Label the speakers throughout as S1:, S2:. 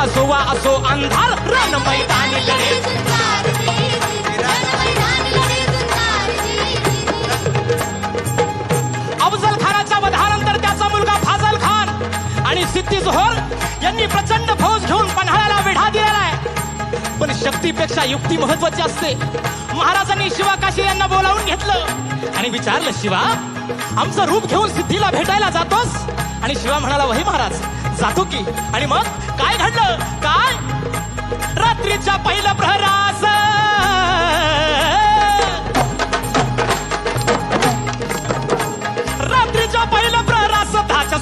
S1: असो वा असो अंधार रण मैदानी लढे. अफजल खानाच्या वधानंतर त्याचा मुलगा फाजल खान आणि सिद्दी जोहर यांनी प्रचंड फौज घेऊन पन्हाळ्याला वेढा दिलेला आहे. पण शक्तीपेक्षा युक्ती महत्वाची असते. महाराजांनी शिवा काशी यांना बोलावून घेतलं आणि विचारलं, शिवा आमचं रूप घेऊन सिद्धीला भेटायला जातोस? आणि शिवा म्हणाला, वही महाराज जातो की. आणि मग काय घडलं? काय रात्रीच्या पहिल्या प्रहरास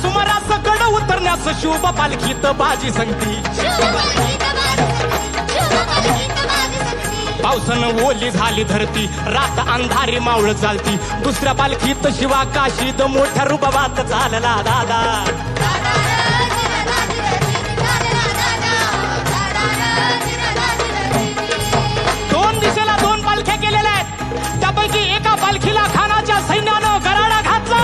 S1: सुमारास गड उतरण्यास शुभ पालखीत बाजी संगती. पावसानं ओली झाली धरती, रात अंधारी मावळ चालती. दुसऱ्या पालखीत शिवा काशीत मोठ्या रुबाबात चालला दादा. दोन दिशेला दोन पालख्या केलेल्या आहेत. त्यापैकी एका पालखीला खानाच्या सैन्यानं गराडा घातला.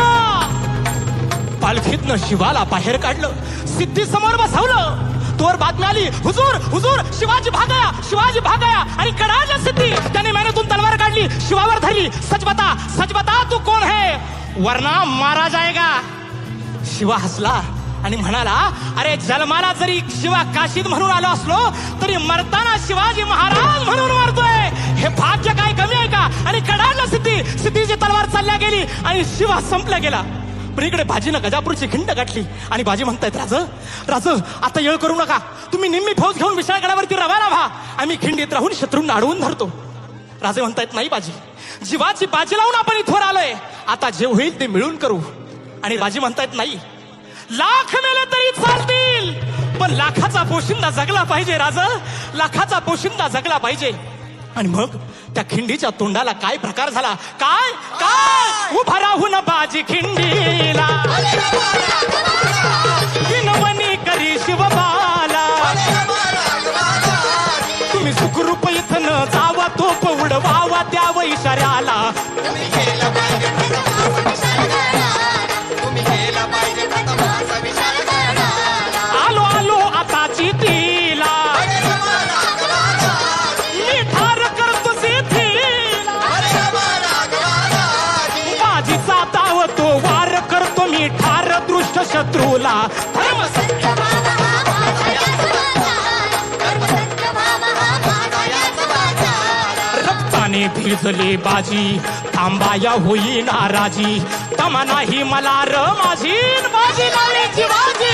S1: पालखीतनं शिवाला बाहेर काढलं, सिद्धी समोर बसवलं. तोवर बातमी आली, हुजूर हुजूर शिवाजी भागाया, शिवाजी भागाया. आणि कडाला सिद्धी त्याने मेहनतून तलवार काढली, शिवावर धरली. सच बता तू कोण है, वरना मारा जाएगा. शिवा हसला आणि म्हणाला, अरे जन्माला जरी शिवा काशीत म्हणून आलो असलो तरी मरताना शिवाजी महाराज म्हणून मरतोय. हे भाग्य काय कमी आहे का? आणि कडाला सिद्धीची तलवार चालल्या गेली आणि शिवा संपला गेला. पण इकडे बाजीनं गजापूरची खिंड गाठली आणि बाजी म्हणतायत, राज आता येळ करू नका. तुम्ही निम्मी फौज घेऊन विशाळगडावरती रवाना व्हा. आम्ही खिंडीत राहून शत्रूंना अडवून धरतो. राजे म्हणतायत, नाही बाजी, जीवाची बाजी लावून आपण इथवर आलोय. आता जे होईल ते मिळून करू. आणि बाजी म्हणतायत, नाही, लाख मेले तरी चालतील, पण लाखाचा पोशिंदा जगला पाहिजे. राज लाखाचा पोशिंदा जगला पाहिजे. आणि मग त्या खिंडीच्या तोंडाला काय प्रकार झाला? काय काय उभा राहून बाजी खिंडीला विनवणी करी शिवबाला. तुम्ही सुखरूप इथं न जावा, तोप उडवावा द्यावं इशाऱ्याला. आलो आलो आता चितीला, मी ठार करतो सिद्धीला. बाजीचा ताव तो वार करतो मी ठार दृष्ट शत्रूला. रक्ताने भिजले बाजी, थांबाया होई नाराजी. तमा नाही मला र माझी, बाजी लावण्याची बाजी.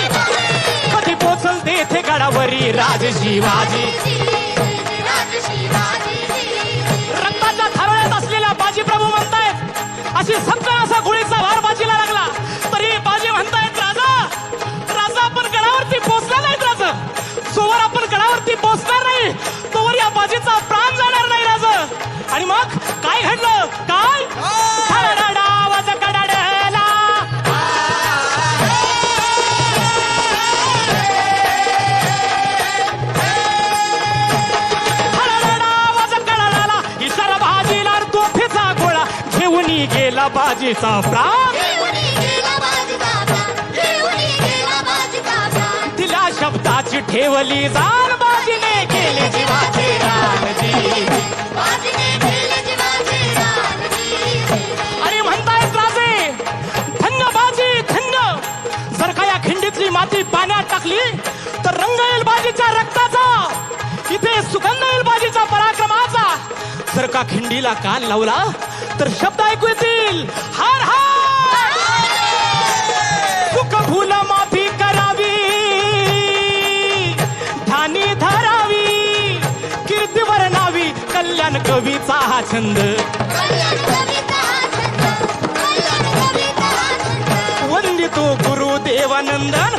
S1: कधी पोचल तेथे गडावरी राज शिवाजी. रक्ताच्या थारोळ्यात असलेला बाजी प्रभू म्हणतायत, अशी सगळा असा गोळीचा भार बाजीला लागला. तरी बाजी म्हणतायत, राजा आपण गडावरती पोचला नाहीत. राजा जोवर आपण गडावरती पोचणार नाही तोवर या बाजीचा प्राण जाणार नाही. राजा आणि मग काय घडलं? काय आवाज कडाडला. आवाज कडाडला, इशारा बाजीला तोफेचा गोळा घेऊन गेला बाजीचा प्राण. तिला शब्दाची ठेवली जाण, बाजीने केली जीवाची रानजी. आणि म्हणतायत राजे, धन्य बाजी धन्य. जर का या खिंडीतली माती पाण्यात टाकली तर रंग येईल बाजीच्या रक्ताचा, इथे सुगंध येईल बाजीच्या पराक्रमाचा. जर का खिंडीला कान लावला तर शब्द ऐकू येतील, हार हार. सुख भूल माफी करावी, ठाणी धरावी, कीर्ती वर्णावी, कल्याण कवीचा हा छंद. वंदितो गुरु देवानंदन